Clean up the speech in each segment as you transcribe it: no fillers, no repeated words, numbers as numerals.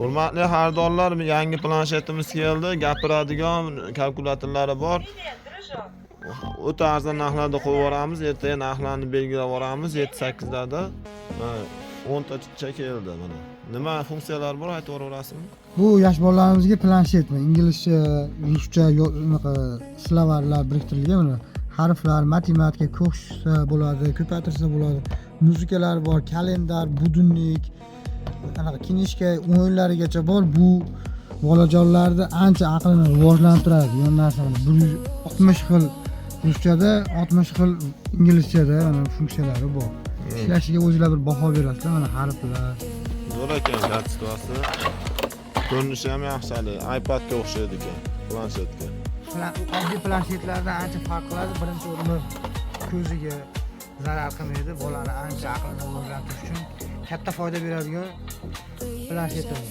Hurmatli xaridorlar, yangi planshetimiz keldi. Gapiradigan kalkulyatorlari bor. O'ta arzon narxlarda qo'yib yuboramiz. Ertaga narxlarni belgilab yuboramiz 7-8 larda. 10 tacha keldi mana. Nima funksiyalar bor aytib o'raverasizmi? Bu yosh bolalarimizga planshetmi? Inglizcha, ruscha, slovarlar biriktirilgan mana. Harflar, matematika, ko'rishsa bo'ladi, ko'paytirsa bo'ladi. Muzikalar bor, kalendar, budunlik, anaqa kinishka o'yinlarigacha bor. Bu bolajonlarni ancha aqlini rivojlantiradi. Yon narsani 160 xil ruschada, 60 xil inglizchada mana funksiyalari bor. Ishlashiga o'zingizlar bir baho berasizlar, mana harflar. Zo'r ekan gadjeti. Ko'rinishi ham yaxshi, iPadga o'xshaydi ekan, planshetga. Oddiy planshetlardan ancha farq qiladi. Birinchi o'rinda ko'ziga zarar qilmaydi, bolani ancha aqlini rivojlantirish uchun katta foyda beradigan planshetimiz.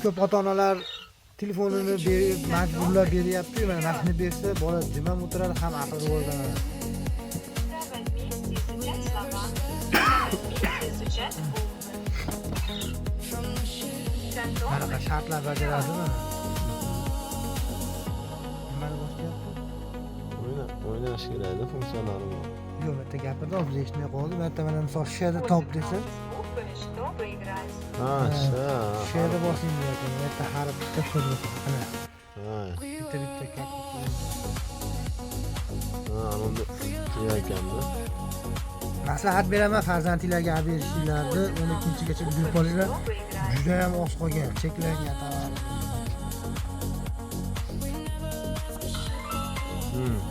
Ko'p ota-onalar telefonini berib, majburlab beryapti, mana narxni bersa, bola jimam o'tiradi, ham aqli rivojlanadi. Qanaqa shartlar bajaradi mana. Nimani boshlayapti? O'ynash kerak, funksiyalari bor. Yo'q, bitta gapirdi, hozir eshitmay qoldi. Bitta mana misol shada top desa, Ha, shada bosing deyapti. Bitta harf bitta so'z. Ana. Ha. Bitta katta. Ha, unda ekanmi? Maslahat beraman farzandlarga olib berishinglarni 12-gacha ulgurib qolinglar. Juda ham oz qolgan, cheklangan tovar.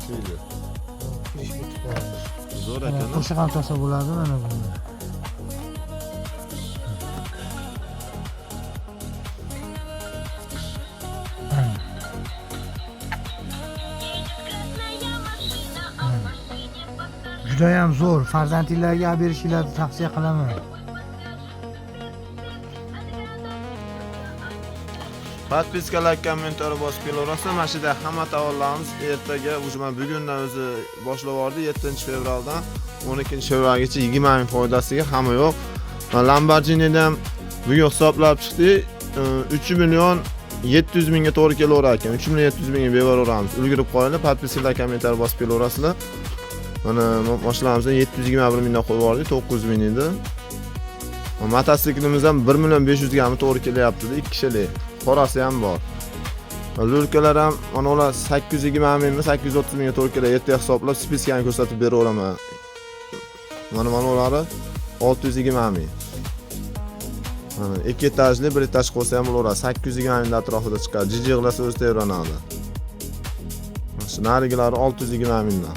Shuydi. Kirish bitib qoldi. Zo'r ekan. Qo'shiq ham tosa bo'ladi mana bunda. Juda ham zo'r. Farzandlarga olib berishinglarni tavsiya qilaman. Podpiskalar, kommentar bosib kelaverasizlar. Mana shu yerda hamma tovarlarimiz ertaga, bugundan o'zi boshlab yubordi 7-fevraldan 12-fevralgacha 20 ming foydasiga hamma yo'q. Lamborghini'da ham bugun hisoblab chiqdi. 3 million 700 mingga to'g'ri kelaverar ekan. 3 million 700 mingga beraveramiz. Ulgurib qolinglar, podpiskalar, kommentar bosib kelaverasizlar. Mana mashinamizni 721 mingdan qo'yib yubordik, 900 ming edi. Mototsiklimiz ham 1 million 500 ga to'g'ri kelyapti, 2 kishilik. Qorasi ham bor. Lurkalar ham mana ular 820 mingmi, 830 mingga to'g'ri keladi. Ertaga hisoblab spiskani ko'rsatib beraveraman. Mana ulari 620 ming. Mana 2 etajli, 1 etaj qo'ysa ham bo'laveradi. 820 ming atrofida chiqadi. Jijig'lasa o'zi tayyorlanadi. Mana shu narigilari 620 mingdan.